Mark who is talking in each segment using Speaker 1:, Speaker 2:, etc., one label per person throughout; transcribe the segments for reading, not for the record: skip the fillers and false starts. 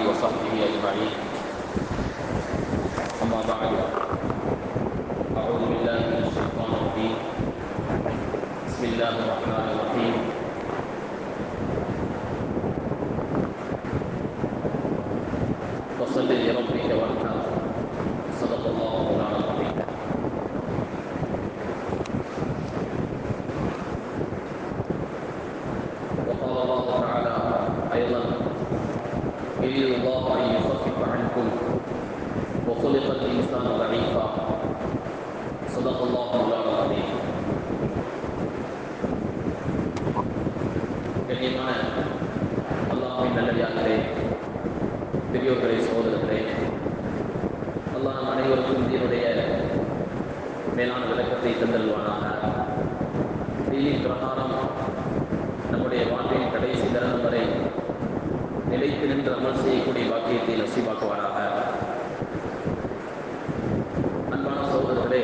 Speaker 1: وصحبه أجمعين. أما بعد، أعوذ بالله من الشيطان الرجيم. بسم الله الرحمن الرحيم. فصل لربك وانحر. صدق الله مولانا العظيم. وقال الله تعالى أيضا: يريد الله أن يخفف عنكم وخلق الإنسان ضعيفا. صدق الله مولانا العظيم. கண்ணியமான அல்லாஹ்வின் நல்லடியார்களே, பெரியோர்களே, சகோதரர்களே, அல்லாஹ் நம் அனைவருக்கும் தீனுடைய மேலான விளக்கத்தை தந்தல்வானாக. தீனின் பிரகாரம் நம்முடைய வாழ்வின் கடைசி தருணம் வரை நிலைத்து நின்று அமல் செய்யக்கூடிய வாக்கியத்தை நசீபாக்குவாராக. அன்பான சகோதரர்களே,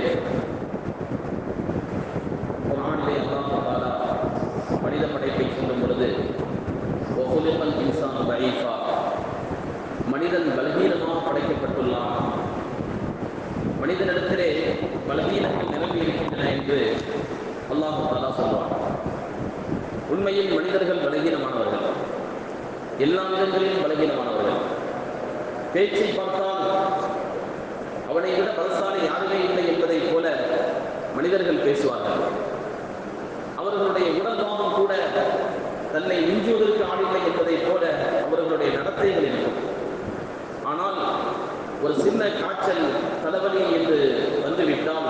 Speaker 1: குர்ஆனிலே அல்லாஹ் தஆலா மனித படைப்பை சொல்லும் பொழுது வகுலிகல் இன்சானு தஈஃபா, மனிதன் பலவீனமாக படைக்கப்பட்டுள்ளான், மனிதனிடத்திலே பலவீனங்கள் நிரம்பி இருக்கின்றன என்று அல்லாஹ் தஆலா சொல்வான். உண்மையில் மனிதர்கள் பலவீனமானவர்கள், எல்லா விதங்களிலும் பலவீனமானவர்கள். பேச்சை பார்த்தால் அவனை விட பலசாலி யாருமே இல்லை என்பதை போல மனிதர்கள் பேசுவார்கள். அவர்களுடைய உடல்பாகம் கூட தன்னை மிஞ்சுவதற்கு ஆடில்லை என்பதை போல அவர்களுடைய நடத்தைகள் இருக்கும். ஆனால் ஒரு சின்ன காய்ச்சல், தலைவலி என்று வந்துவிட்டால்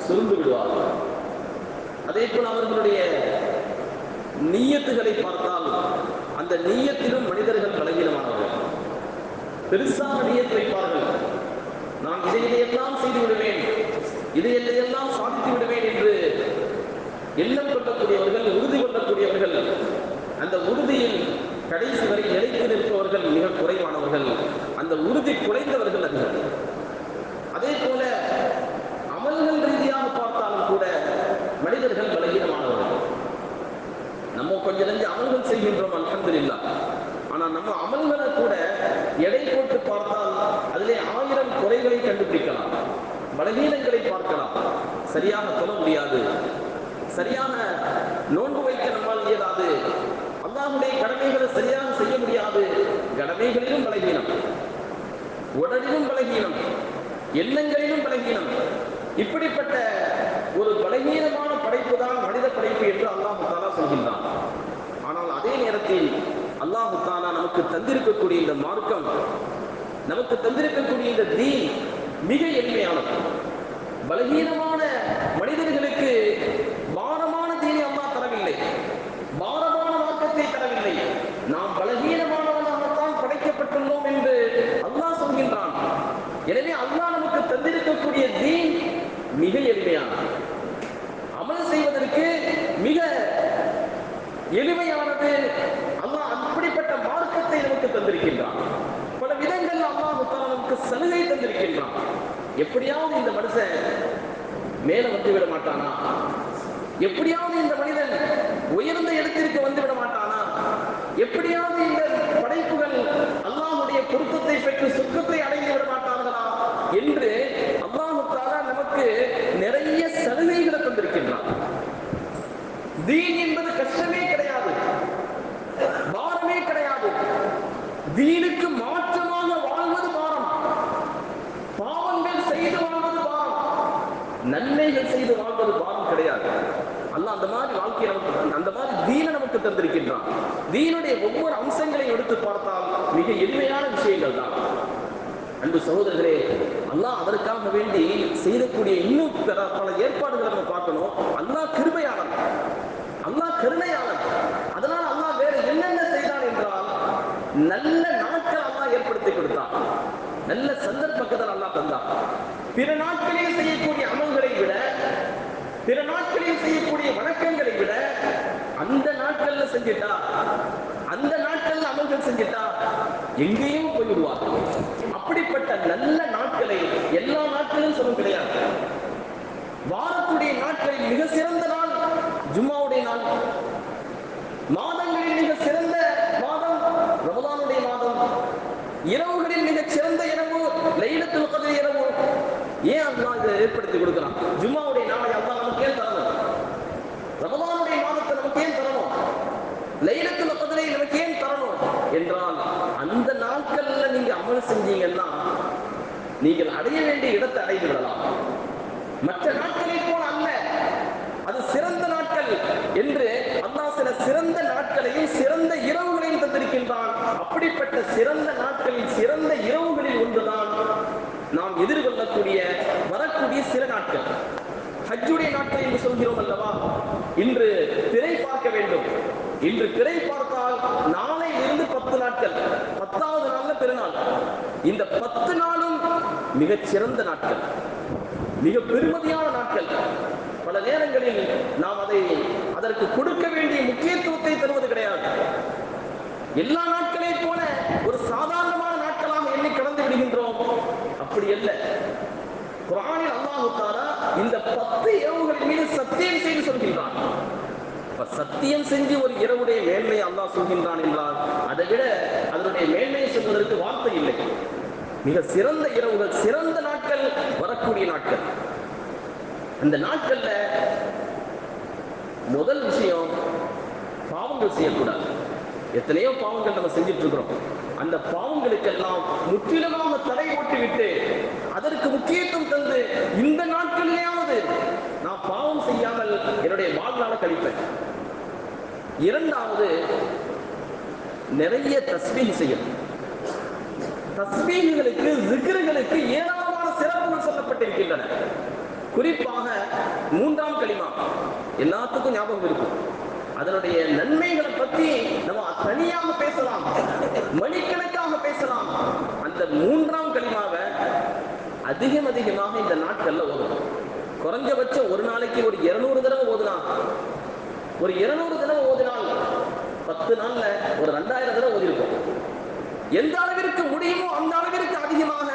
Speaker 1: சுருண்டு விடுவார்கள். அதே போல் அவர்களுடைய நீயத்துகளை பார்த்தால் அந்த நீயத்திலும் மனிதர்கள் பலவீனமானவர்கள். பெருசாக நீயத்து வைப்பார்கள், நான் இதையெல்லாம் செய்து விடுவேன், இதையெல்லாம் சாதித்து விடுவேன் என்று எண்ணம் கொள்ளக்கூடியவர்கள், உறுதி கொள்ளக்கூடியவர்கள். அந்த உறுதியில் கடைசி வரை நிலைத்து நிற்பவர்கள் மிக குறைவானவர்கள். அந்த உறுதி குறைந்தவர்கள் அதிகம். அதே போல அமல்கள் ரீதியாக பார்த்தாலும் கூட மனிதர்கள் பலவீனமானவர்கள். நம்ம கொஞ்சம் நெஞ்சு அமல்கள் செய்கின்றோம், அல்ஹம்துலில்லாஹ். ஆனால் நம்ம அமல்களை கூட எடை போட்டு பார்த்தால் அதிலே 1000 குறைகளை கண்டுபிடிக்கலாம், பலவீனங்களை பார்க்கலாம். சரியாக சொல்ல முடியாது, சரியான நோன்பு வைக்க நம்மால் இயலாது, அல்லாஹ்வுடைய கடமைகளை சரியாக செய்ய முடியாது. கடமைகளிலும் பலவீனம், உடலிலும் பலவீனம், எண்ணங்களிலும் பலவீனம். இப்படிப்பட்ட ஒரு பலவீனமான படைப்பு தான் மனித படைப்பு என்று அல்லாஹ் தஆலா சொல்கின்றான். ஆனால் அதே நேரத்தில் அல்லாஹ் தஆலா நமக்கு தந்திருக்கக்கூடிய இந்த மார்க்கம், நமக்கு தந்திருக்கக்கூடிய இந்த தீன் மிக எளிமையானது. பலவீனமான மனிதர்களுக்கு பாரமான தீனை அல்லாஹ் தரவில்லை, பாரமான மார்க்கத்தை தரவில்லை. நாம் பலவீனமானவனாகத்தான் படைக்கப்பட்டுள்ளோம் என்று அல்லாஹ் சொல்கின்றான். எனவே அல்லாஹ் நமக்கு தந்திருக்கக்கூடிய தீன் மிக எளிமையானது, அமல் செய்வதற்கு மிக எளிமையானது. அல்லாஹ் அப்படிப்பட்ட மார்க்கத்தை நமக்கு தந்திருக்கின்றான். பல விதங்கள் அல்லாஹ் நமக்கு சலுகை தந்திருக்கின்றான். எப்படியாவது இந்த மனுஷன் மேல வந்து விட மாட்டானா, எப்படியாவது இந்த மனிதன் உயர்ந்த இடத்திற்கு வந்து விட மாட்டானா, எப்படியாவது இந்த படைப்புகள் அல்லாஹ்வுடைய பொருத்தத்தை பெற்று சுற்றத்தை அடைந்து விட மாட்டார்களா என்று அல்லாஹ் தஆலா நமக்கு நிறைய சலுகைகளை தந்திருக்கின்றான். தீன் என்பது கஷ்டமே கிடையாது, பாரமே கிடையாது. தீனுக்கு மாற்றமாக வாழ்வது பாரம், பாவங்கள் செய்து வாழ்வது பாரம், நன்மைகள் செய்து வாழ்வது பாரம் கிடையாது. அல்லாஹ் அந்த மாதிரி வாழ்க்கையை நமக்கு, அந்த மாதிரி தீனை நமக்கு தந்திருக்கின்றான். தீனுடைய ஒவ்வொரு அம்சங்களையும் எடுத்து பார்த்தால் மிக எளிமையான விஷயங்கள் தான். அன்பு சகோதரர்களே, அல்லாஹ் அதற்காக வேண்டி செய்யக்கூடிய இன்னும் பல ஏற்பாடுகளை நம்ம பார்க்கணும். அல்லாஹ் கிருபையாளன், அல்லாஹ் கருணையாளன். அதனால் அல்லாஹ் வேற என்னென்ன செய்தான் என்றால், நல்ல நாட்கள் அல்லாஹ் ஏற்படுத்தி கொடுத்தான், நல்ல சந்தர்ப்பங்கள் அல்லாஹ் தந்தான். பிற நாட்களில் செய்யக்கூடிய அமல்களை விட, பிற நாட்களில் செய்யக்கூடிய வணக்கங்களை விட அந்த நாட்கள்ல செஞ்சிட்டா, அந்த நாட்கள்ல அமல்கள் செஞ்சிட்டா எங்கேயும் போய்விடுவார்கள். அப்படிப்பட்ட நல்ல நாட்களை எல்லா நாட்களும் சொல்ல கிடையாது. வாரத்துடைய நாட்களில் மிக சிறந்த நாள் ஜும்மாவுடைய நாள், மாதங்களில் மிக சிறந்த மாதம் ரமலானுடைய மாதம், இரவுகளில் மிகச் சிறந்த இரவு லைலத்துல் கத்ர் இரவு. ஏன் அல்லாஹ் இதை ஏற்படுத்தி கொடுக்கிறான்? ஜும்மாவுடைய நாளை அல்லாஹ் நமக்கு ஏன் தரணும்? ரமதானுடைய மாதத்தை நமக்கு ஏன் தரணும்? லைலத்துல் கத்ரை நமக்கு ஏன் தரணும் என்றால், அந்த நாட்கள்ல நீங்க அமல் செஞ்சீங்கன்னா நீங்கள் அடைய வேண்டிய இடத்தை அடைந்து விடலாம். மற்ற நாட்களை போல அல்ல, அது சிறந்த நாட்கள் என்று அல்லாஹ் சில சிறந்த நாட்களையும் சிறந்த இரவுகளையும் தந்திருக்கின்றான். அப்படிப்பட்ட சிறந்த நாட்களில் சிறந்த இரவுகளில் ஒன்றுதான் நாம் எதிர்கொள்ளக்கூடிய வரக்கூடிய சில நாட்கள். ஹஜ்ஜுடைய நாட்கள் என்று சொல்கிறோம் அல்லவா? இன்று திரை பார்க்க வேண்டும். இன்று திரை பார்த்தால் நாளையில் இருந்து 10 நாட்கள், 10வது நாள்ல பெருநாள். இந்த 10 நாளும் மிகச் சிறந்த நாட்கள், மிக பெருமதியான நாட்கள். பல நேரங்களில் நாம் அதற்கு கொடுக்க வேண்டிய முக்கியத்துவத்தை தருவது கிடையாது. எல்லா நாட்களைப் போல ஒரு சாதாரணமான நாட்களாக எண்ணி கடந்து விடுகின்றோம். அப்படி அல்ல. குர்ஆனில் அல்லாஹ் தஆலா இந்த 10 இரவுகளின் மீது சத்தியம் செய்து சொல்கின்றான். சத்தியம் செஞ்சு ஒரு இரவுடைய மேன்மை அல்லாஹ் சொல்கின்றான் என்றால், அதை விட அதனுடைய மேன்மையை சொல்வதற்கு வார்த்தை இல்லை. மிக சிறந்த இரவுகள், சிறந்த நாட்கள், வரக்கூடிய நாட்கள். அந்த நாட்கள்ல முதல் விஷயம், பாவங்கள் செய்யக்கூடாது. எத்தனையோ பாவங்கள் நம்ம செஞ்சிட்டு இருக்கிறோம். அந்த பாவங்களுக்கெல்லாம் முற்றிலுமாக தடை போட்டுவிட்டு அதற்கு முக்கியத்துவம் தந்து இந்த நாட்களிலேயாவது நான் பாவம் செய்யாமல் என்னுடைய வாழ்நாளை கழிப்பேன். இரண்டாவது, நிறைய தஸ்பீஹ் செய்யும். தஸ்பீஹுகளுக்கு, ஸிக்ருகளுக்கு ஏராளமான சிறப்புகள் சொல்லப்பட்டிருக்கின்றன. குறிப்பாக 3ஆம் கலிமா எல்லாத்துக்கும் ஞாபகம் இருக்கும். அதனுடைய நன்மைகளை பற்றி நம்ம தனியாக பேசலாம், மணிக்கணக்காக பேசலாம். அந்த 3ஆம் கலிமாவை அதிகமாக இந்த நாட்கள்ல ஓதணும். குறைஞ்சபட்சம் ஒரு நாளைக்கு ஒரு 200 தடவை ஓதலாம். ஒரு 200 தடவை ஓதினால் 10 நாள்ல ஒரு 2000 தடவை ஓதிருக்கும். எந்த அளவிற்கு முடியுமோ அந்த அளவிற்கு அதிகமாக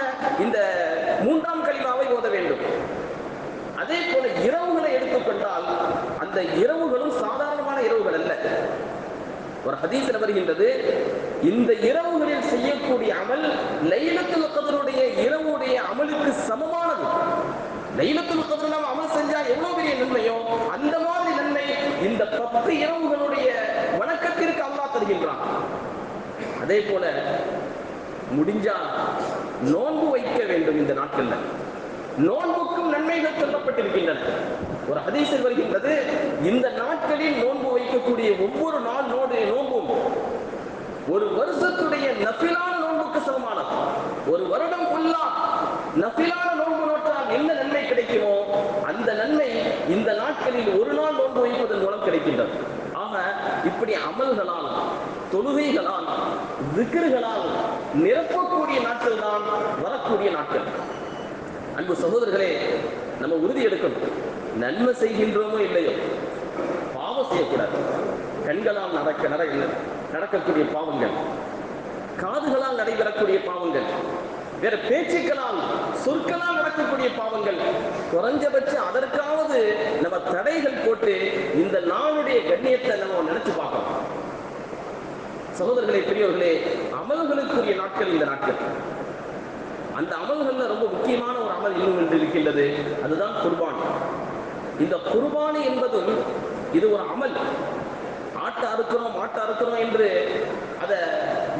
Speaker 1: இந்த 3ஆம் கலிமாவை ஓத வேண்டும். அதே போல இரவுகளை எடுத்துக்கொண்டால் அந்த இரவுகளும் சாதாரணமான இரவுகள் அல்ல. ஒரு ஹதீஸ்ல வருகின்றது, இந்த இரவுகளில் செய்யக்கூடிய அமல் லைலத்துல் கத்ருடைய இரவுடைய அமலுக்கு சமமானது. லைலத்துல் கத்ர் நாம் அமல் செஞ்சா எவ்வளவு பெரிய நன்மையோ அந்த மாதிரி நன்மை இந்த 10 இரவுகளுடைய வணக்கத்திற்கு அல்லாஹ் தருகின்றான். அதே போல முடிஞ்சா நோன்பு வைக்க வேண்டும். இந்த நாட்கள்ல நோன்புக்கும் நன்மைகள் சொல்லப்பட்டிருக்கின்றன. ஒரு ஹதீஸில் வருகின்றது, இந்த நாட்களில் நோன்பு வைக்கக்கூடிய ஒவ்வொரு நோன்பும் ஒரு வருஷத்துடைய நஃபிலான நோன்புக்கு சமமானது. ஒரு வருடம் ஃபுல்லா நஃபிலான நோன்பு நோட்டால் என்ன நன்மை கிடைக்குமோ அந்த நன்மை இந்த நாட்களில் ஒரு நாள் நோன்பு வைப்பதன் மூலம் கிடைக்கின்றது. ஆக இப்படி அமல்களால், தொழுகைகளால், ஸிக்ருகளால் நிரப்பக்கூடிய நாட்கள் தான் வரக்கூடிய நாட்கள். அன்பு சகோதரர்களே, நம்ம உறுதி எடுக்கணும். நன்மை செய்கின்றோமோ இல்லையோ, பாவம் செய்யக்கூடாது. கண்களால் நடக்கக்கூடிய பாவங்கள், காதுகளால் நடைபெறக்கூடிய பாவங்கள், வேற பேச்சுக்களால், சொற்களால் நடக்கக்கூடிய பாவங்கள், குறைஞ்சபட்சம் அதற்காவது நம்ம தடைகள் போட்டு இந்த நாளுடைய கண்ணியத்தை நம்ம நினைச்சு பார்க்கணும். சகோதரர்களே, பெரியவர்களே, அமல்களுக்குரிய நாட்கள் இந்த நாட்கள். அந்த அமல்கள்ல ரொம்ப முக்கியமான ஒரு அமல் இன்னும் ஒன்று இருக்கின்றது, அதுதான் குர்பானி. இந்த குர்பானி என்பதும் இது ஒரு அமல். ஆட்டை அறுக்கிறோம், மாட்டை அறுக்கிறோம் என்று அதை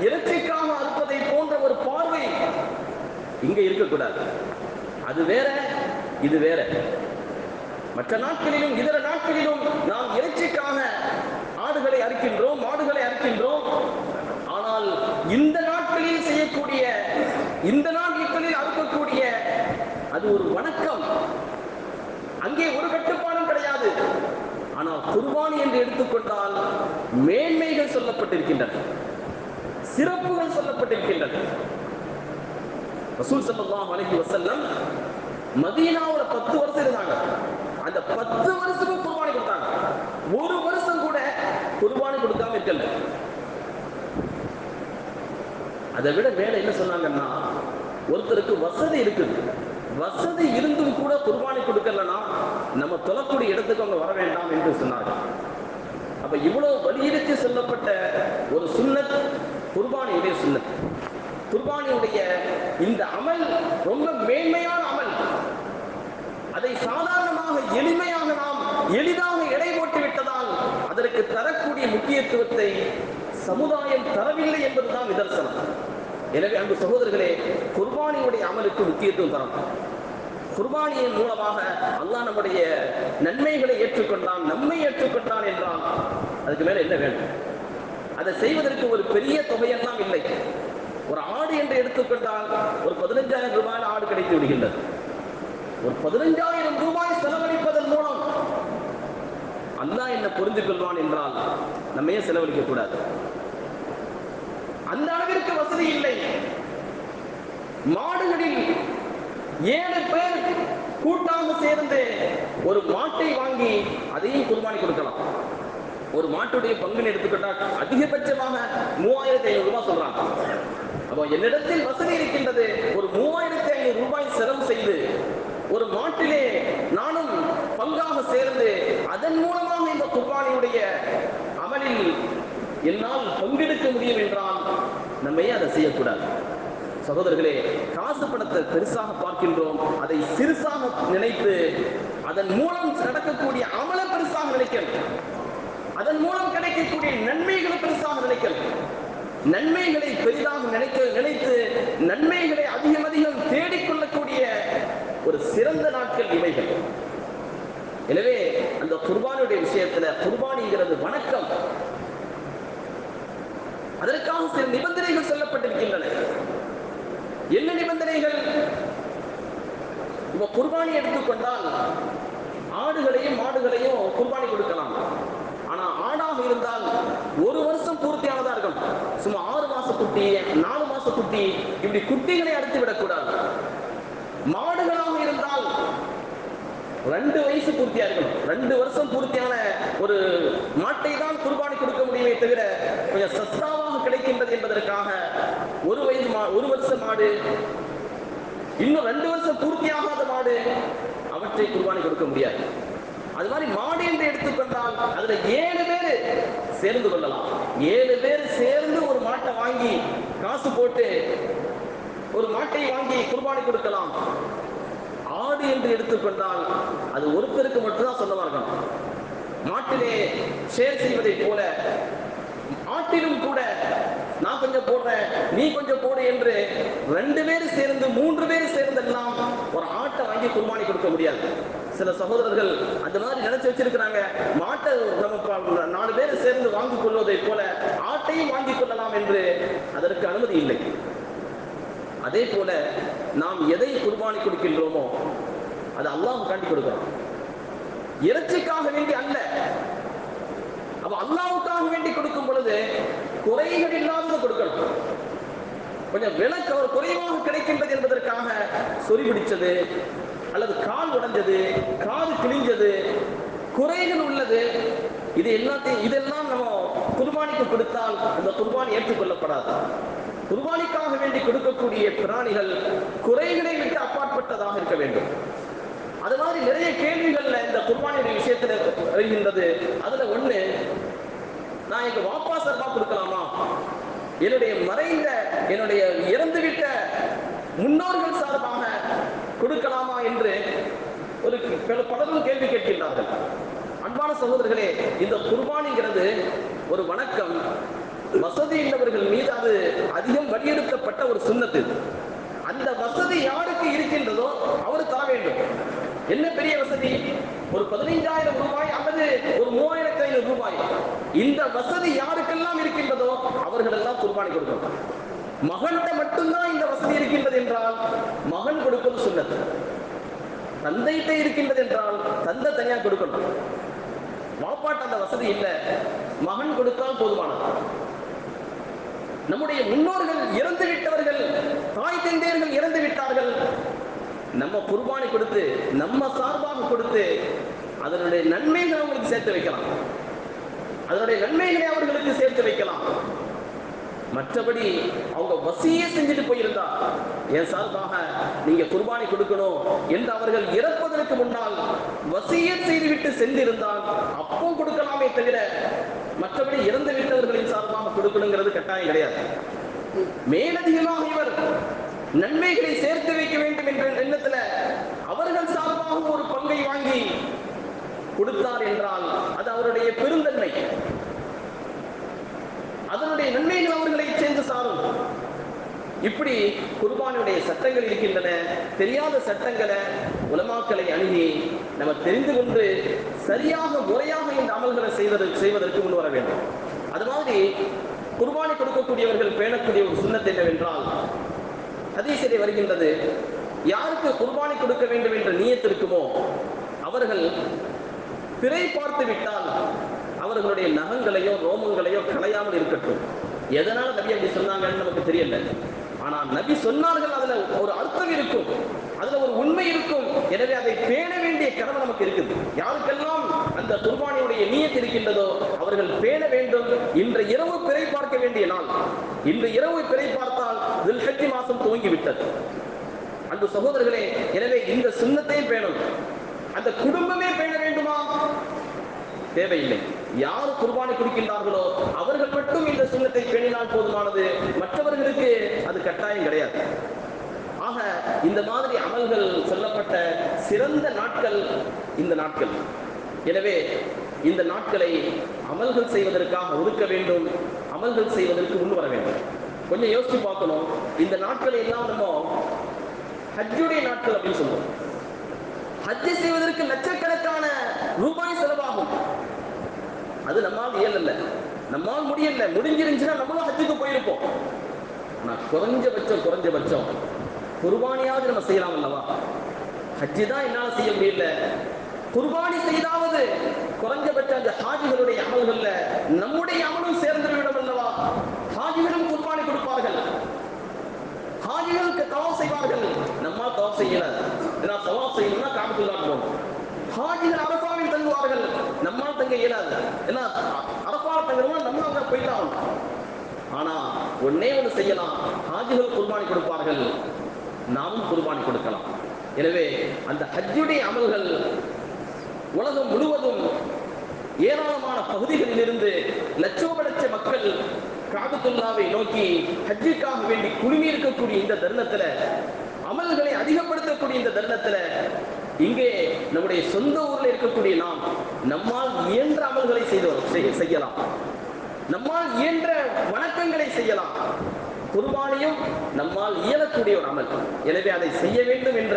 Speaker 1: இறைச்சிக்காக அறுப்பதை போன்ற ஒரு பார்வை இங்க இருக்கக்கூடாது. அது வேற, இது வேற. மற்ற நாட்களிலும் இதர நாட்களிலும் நாம் இறைச்சிக்காக ஆடுகளை அறுக்கின்றோம், மாடுகளை அறுக்கின்றோம். ஆனால் இந்த நாட்களில் செய்யக்கூடிய, இந்த நாட்களில் அறுக்கக்கூடிய அது ஒரு வணக்கம். அங்கே ஒரு கட்டுப்பாடும் கிடையாது. ஆனால் குர்பானி என்று எடுத்துக்கொண்டால் மேன்மைகள் சொல்லப்பட்டிருக்கின்றன, சிறப்புகள் சொல்லப்பட்டிருக்கின்றன. ரசூல் ஸல்லல்லாஹு அலைஹி வஸல்லம் மதீனாவுல 10 வருஷம் இருந்தாங்க. அந்த 10 வருஷமும் குர்பானி கொடுத்தாங்க. ஒரு வருஷம் கூட குர்பானி கொடுக்காம இருக்கல. அதை விட மேல என்ன சொன்னாங்கன்னா, ஒருத்தருக்கு வசதி இருக்குது, வசதி இருந்தும் கூட குர்பானி கொடுக்கலன்னா நம்ம தொழக்கூடிய இடத்துக்கு அவங்க வர வேண்டாம் என்று சொன்னார்கள். அப்ப இவ்வளவு வலியுறுத்தி சொல்லப்பட்ட ஒரு சுன்னத் குர்பானியுடைய சுன்னத். குர்பானி குர்பானியுடைய இந்த அமல் ரொம்ப மேன்மையான அமல். அதை சாதாரணமாக எளிமையாக நாம் எளிதாக எடை போட்டு விட்டதால் அதற்கு தரக்கூடிய முக்கியத்துவத்தை சமுதாயம் தரவில்லை என்பதுதான் நிதர்சனம். எனவே அன்பு சகோதரர்களே, குர்பானியுடைய அமலுக்கு முக்கியத்துவம் தரணும். குர்பானியின் மூலமாக அல்லாஹ் நம்முடைய நன்மைகளை ஏற்றுக்கொண்டான், நம்மை ஏற்றுக்கொண்டான் என்றால் அதுக்கு மேல என்ன வேண்டும்? அதை செய்வதற்கு ஒரு பெரிய தொகையெல்லாம் இல்லை. ஒரு ஆடு என்று எடுத்துக்கொண்டால் ஒரு 15,000 ரூபாயில் ஆடு கிடைத்து விடுகின்றது. ஒரு 15,000 ரூபாய் செலவழிப்பதன் மூலம் அல்லாஹ் என்ன புரிந்து கொள்வான் என்றால் நம்மையே செலவழிக்க கூடாது. அந்த அளவிற்கு வசதி இல்லை. மாடுகளில் 7 பேர் கூட்டாக சேர்ந்து ஒரு மாட்டை வாங்கி அதையும் குர்பானி கொடுக்கலாம். ஒரு மாட்டுடைய பங்குன்னு எடுத்துக்கிட்டால் அதிகபட்சமாக 3,500 ரூபாய் சொல்றாங்க. அப்போ என்னிடத்தில் வசதி இருக்கின்றது, ஒரு 3,500 ரூபாய் செலவு செய்து ஒரு மாட்டிலே நானும் பங்காக சேர்ந்து அதன் மூலமாக இந்த குர்பானியுடைய அமலில் என்னால் பங்கெடுக்க முடியும் என்றால் நம்மையே அதை செய்யக்கூடாது. சகோதரர்களே, காசு பணத்தை பெருசாக பார்க்கின்றோம், அதை சிறுசாக நினைத்து அதன் மூலம் நடக்கக்கூடிய அமல பெருசாக நினைக்கணும். அதன் மூலம் கிடைக்கக்கூடிய நன்மைகளை பெருசாக நினைக்கணும். நன்மைகளை பெரிதாக நினைத்து நன்மைகளை அதிகம் அதிகம் தேடிக்கொள்ளக்கூடிய ஒரு சிறந்த நாட்கள் இவைகள். எனவே அந்த குர்பானுடைய விஷயத்துல குர்பானிங்கிறது வணக்கம். அதற்காக சில நிபந்தனைகள் சொல்லப்பட்டிருக்கின்றன. என்ன நிபந்தனைகள்? இப்ப குர்பானி எடுத்துக்கொண்டால் ஆடுகளையும் மாடுகளையும் குர்பானி கொடுக்கலாம். ஆனா ஆடாக இருந்தால் 1 வருஷம் பூர்த்தியானதா இருக்கும். சும்மா 6 மாச குட்டி, 4 மாச குட்டி, இப்படி குட்டிகளை அறுத்து விடக்கூடாது. மாடுகளாக இருந்தால் 2 வயசு பூர்த்தியா இருக்கணும். 2 வருஷம் பூர்த்தியான ஒரு மாட்டை தான் குர்பானி கொடுக்க முடியுமே தவிர கொஞ்சம் சஸ்தாவாக கிடைக்கின்றது என்பதற்காக 1 வருஷ மாடு, இன்னும் 2 வருஷம் பூர்த்தியாகாத மாடு, அவற்றை குர்பானி கொடுக்க முடியாது. அது மாதிரி மாடு என்று எடுத்துக்கொண்டால் அதுல 7 பேர் சேர்ந்து கொள்ளலாம். 7 பேர் சேர்ந்து ஒரு மாட்டை வாங்கி காசு போட்டு ஒரு மாட்டை வாங்கி குர்பானி கொடுக்கலாம். ஆடு என்று எடுத்துக்கொண்டால் அது ஒருத்தருக்கு மட்டும்தான் சொந்தமா இருக்கணும். மாட்டிலே ஷேர் செய்வதை போல ஆட்டிலும் கூட நான் கொஞ்சம் போடுறேன், நீ கொஞ்சம் போடு என்று 2 பேர் சேர்ந்து 3 பேர் சேர்ந்தெல்லாம் ஒரு ஆட்டை வாங்கி குர்பானி கொடுக்க முடியாது. சில சகோதரர்கள் அந்த மாதிரி நினைச்சு வச்சிருக்கிறாங்க, மாட்டை நம்ம 4 பேர் சேர்ந்து வாங்கிக் கொள்வதை போல ஆட்டையும் வாங்கிக் கொள்ளலாம் என்று. அதற்கு அனுமதி இல்லை. அதே போல நாம் எதை குர்பானி கொடுக்கின்றோமோ அது அல்லாஹ் காட்டி கொடுக்கிறோம், இறைச்சிக்காக வேண்டி அல்ல. அப்ப அல்லாஹ்வுக்காக வேண்டி கொடுக்கும் பொழுது குறைகள் இல்லாதது கொடுக்கணும். கொஞ்சம் விலை குறைவாக கிடைக்கின்றது என்பதற்காக சொறி பிடிச்சது அல்லது கால் உடைஞ்சது, காது கிழிஞ்சது, குறைகள் உள்ளது, இதெல்லாம் நம்ம குர்பானிக்கு கொடுத்தால் அந்த குர்பானி ஏற்றுக்கொள்ளப்படாது. குர்பானிக்காக வேண்டி கொடுக்கக்கூடிய பிராணிகள் குறைகளை விட்டு அப்பாற்பட்டதாக இருக்க வேண்டும். அது மாதிரி நிறைய கேள்விகள்ல இந்த குர்பானியுடைய விஷயத்துல வருகின்றது. அதுல ஒண்ணு, நான் எங்க வாப்பா சார்பா கொடுக்கலாமா, என்னுடைய இறந்துவிட்ட முன்னோர்கள் சார்பாக கொடுக்கலாமா என்று பலரும் கேள்வி கேட்கின்றார்கள். அன்பான சகோதரர்களே, இந்த குர்பானிங்கிறது ஒரு வணக்கம். வசதி உள்ளவர்கள் மீது அது அதிகம் வலியுறுத்தப்பட்ட ஒரு சுன்னத்து. அந்த வசதி யாருக்கு இருக்கின்றதோ அவர் தர வேண்டும். என்ன பெரிய வசதி? ஒரு 15,000 ரூபாய் அல்லது ஒரு 3,500 ரூபாய். இந்த வசதி யாருக்கெல்லாம் இருக்கின்றதோ அவர்கள் எல்லாம் குர்பானி கொடுக்கணும். மகன்கிட்ட மட்டும்தான் இந்த வசதி இருக்கின்றது என்றால் மகன் கொடுப்பது சுன்னத்து. தந்தைகிட்ட இருக்கின்றது என்றால் தந்தை தனியா கொடுக்கணும். வாப்பாட்ட அந்த வசதி இல்லை, மகன் கொடுத்தால் போதுமானது. நம்முடைய முன்னோர்கள் இறந்து விட்டவர்கள், தாய் தந்தையர்கள் இறந்து விட்டார்கள், நம்ம குர்பானி கொடுத்து நம்ம சார்பாக கொடுத்து அதனுடைய நன்மைகளை அவங்களுக்கு சேர்த்து வைக்கலாம். அதனுடைய நன்மைகளை அவர்களுக்கு சேர்த்து வைக்கலாம். மற்றபடி அவங்க வசிய செஞ்சுட்டு போயிருந்தா என் சார்பாக நீங்க குர்பானி கொடுக்கணும் என்று அவர்கள் இறப்பதற்கு முன்னால் வசிய செய்துவிட்டு சென்றிருந்தால் அப்போ கொடுக்கலாமே தவிர மற்றபடி இறந்து விட்டவர்களின் சார்பாக கொடுக்கணுங்கிறது கட்டாயம் கிடையாது. மேலதிகமாக இவர் நன்மைகளை சேர்த்து வைக்க வேண்டும் என்ற எண்ணத்துல அவர்கள் சார்பாக ஒரு பங்கை வாங்கி கொடுத்தார் என்றால் அது அவருடைய பெருந்தன்மை, அதனுடைய நன்மைகள் அவர்களை சேர்ந்து சாரும். இப்படி குர்பானுடைய சட்டங்கள் இருக்கின்றன. தெரியாத சட்டங்களை உலமாக்களை அணுகி நம்ம தெரிந்து கொண்டு சரியாக முறையாக இந்த அமல்களை செய்வதற்கு முன் வர வேண்டும். அது மாதிரி குர்பானை கொடுக்கக்கூடியவர்கள் பேணக்கூடிய ஒரு சுன்னத் என்னவென்றால், ஹதீஸிலே வருகின்றது, யாருக்கு குர்பானை கொடுக்க வேண்டும் என்ற நியத் இருக்குமோ அவர்கள் பிறை பார்த்து விட்டால் அவர்களுடைய நகங்களையோ ரோமங்களையோ களையாமல் இருக்கட்டும். எதனால நபி அப்படி சொன்னாங்கன்னு நமக்கு தெரியல. ஆனா நபி சொன்னார்கள், அதுல ஒரு அர்த்தம் இருக்கும், அதுல ஒரு உண்மை இருக்கும். எனவே அதை பேண வேண்டிய கடமை நமக்கு இருக்குது. யாருக்கெல்லாம் அந்த குர்பானியுடைய நியத் இருக்கின்றதோ அவர்கள் பேண வேண்டும். இன்று இரவு பிறை பார்க்க வேண்டிய நாள். இன்று இரவு பிறை பார்த்தால் துல்ஹஜ் மாசம் துவங்கி விட்டது. அன்பு சகோதரர்களே, எனவே இந்த சுன்னத்தையும் பேணும். அந்த குடும்பமே பேண வேண்டுமா? தேவையில்லை. யார் குர்பானை கொடுக்கின்றார்களோ அவர்கள் மட்டும் இந்த சுன்னத்தை பேணினால் போதுமானது. மற்றவர்களுக்கு அது கட்டாயம் கிடையாது. ஆக இந்த மாதிரி அமல்கள் சொல்லப்பட்ட சிறந்த நாட்கள் இந்த நாட்கள். எனவே இந்த நாட்களை அமல்கள் செய்வதற்காக ஒதுக்க வேண்டும், அமல்கள் செய்வதற்கு முன் வர வேண்டும். கொஞ்சம் யோசிச்சு பார்க்கணும். இந்த நாட்களை எல்லாம் நம்ம ஹஜ்ஜுடைய நாட்கள் அப்படின்னு சொல்லுவோம். ஹஜ்ஜை செய்வதற்கு லட்சக்கணக்கான ரூபாய் செலவாகும். அது நம்மால் இயலல்ல, நம்மால் முடியல. முடிஞ்சிருந்துச்சுன்னா நம்மளும் ஹஜ்ஜுக்கு போயிருப்போம். ஆனால் குறைஞ்சபட்சம் குர்பானியாவது நம்ம செய்யலாம் அல்லவா? ஹஜ்ஜு தான் என்னால் செய்ய முடியல, குர்பானி செய்தாவது குறைஞ்சபட்சம் அந்த ஹாஜிகளுடைய அமல்கள்ல நம்முடைய அமலும் சேர்ந்துவிடும் அல்லவா? ஹாஜிகளும் குர்பானி கொடுப்பார்கள், ஹாஜிகளுக்கு தவாஃப் செய்வார்கள். நம்மால் தவாஃப் செய்யல, தவாஃப் செய்யணும்னா காபத்துல்லாஹ் போகணும். ஹாஜிகள் அரஃபாவில் தங்குவார்கள், நம்மால் தங்க இயலாது. ஏன்னா அரஃபாவில் தங்கணும்னா நம்ம அங்க போயிட்டாகும். ஆனா ஒன்னே ஒன்று செய்யலாம், ஹாஜிகள் குர்பானி கொடுப்பார்கள், நாமும் குர்பானி கொடுக்கலாம். எனவே அந்த ஹஜ்ஜுடைய அமல்கள் உலகம் முழுவதும் ஏராளமான பகுதிகளில் இருந்து லட்சோப லட்ச மக்கள் காபத்துல்லாவை நோக்கி ஹஜ்ஜுக்காக வேண்டி குழுமி இருக்கக்கூடிய இந்த தருணத்துல, அமல்களை அதிகப்படுத்தக்கூடிய இந்த தருணத்துல, இங்கே நம்முடைய சொந்த ஊரில் இருக்கக்கூடிய நாம் நம்மால் இயன்ற அமல்களை செய்யலாம், நம்மால் இயன்ற வணக்கங்களை செய்யலாம். குர்பானியும் நம்மால் இயலக்கூடிய ஒரு அமல். எனவே அதை செய்ய வேண்டும் என்ற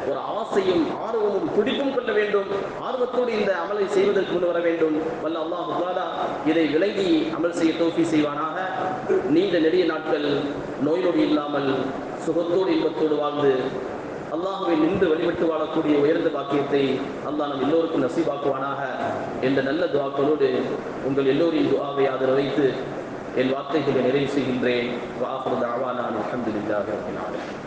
Speaker 1: ஒரு ஆசையும் ஆர்வமும் துடிப்பும் கொள்ள வேண்டும். ஆர்வத்தோடு இந்த அமலை செய்வதற்கு முன் வர வேண்டும். வல்ல அல்லாஹ் தஆலா இதை விளங்கி அமல் செய்ய தௌஃபீக் செய்வானாக. நீண்ட நெடிய நாட்கள் நோய் நொடி இல்லாமல் சுகத்தோடு இன்பத்தோடு வாழ்ந்து அல்லாஹ்வை நின்று வழிபட்டு வாழக்கூடிய உயர்ந்த பாக்கியத்தை அல்லாஹ் நம் எல்லோருக்கும் நசீபாக்குவானாக என்ற நல்ல துஆக்களோடு உங்கள் எல்லோரின் துஆவை ஆதரவு வைத்து என் வார்த்தைகளை நிறைவு செய்கின்றேன். வஆகிரு தஅவானா அல்ஹம்துலில்லாஹி ரப்பில் ஆலமீன்.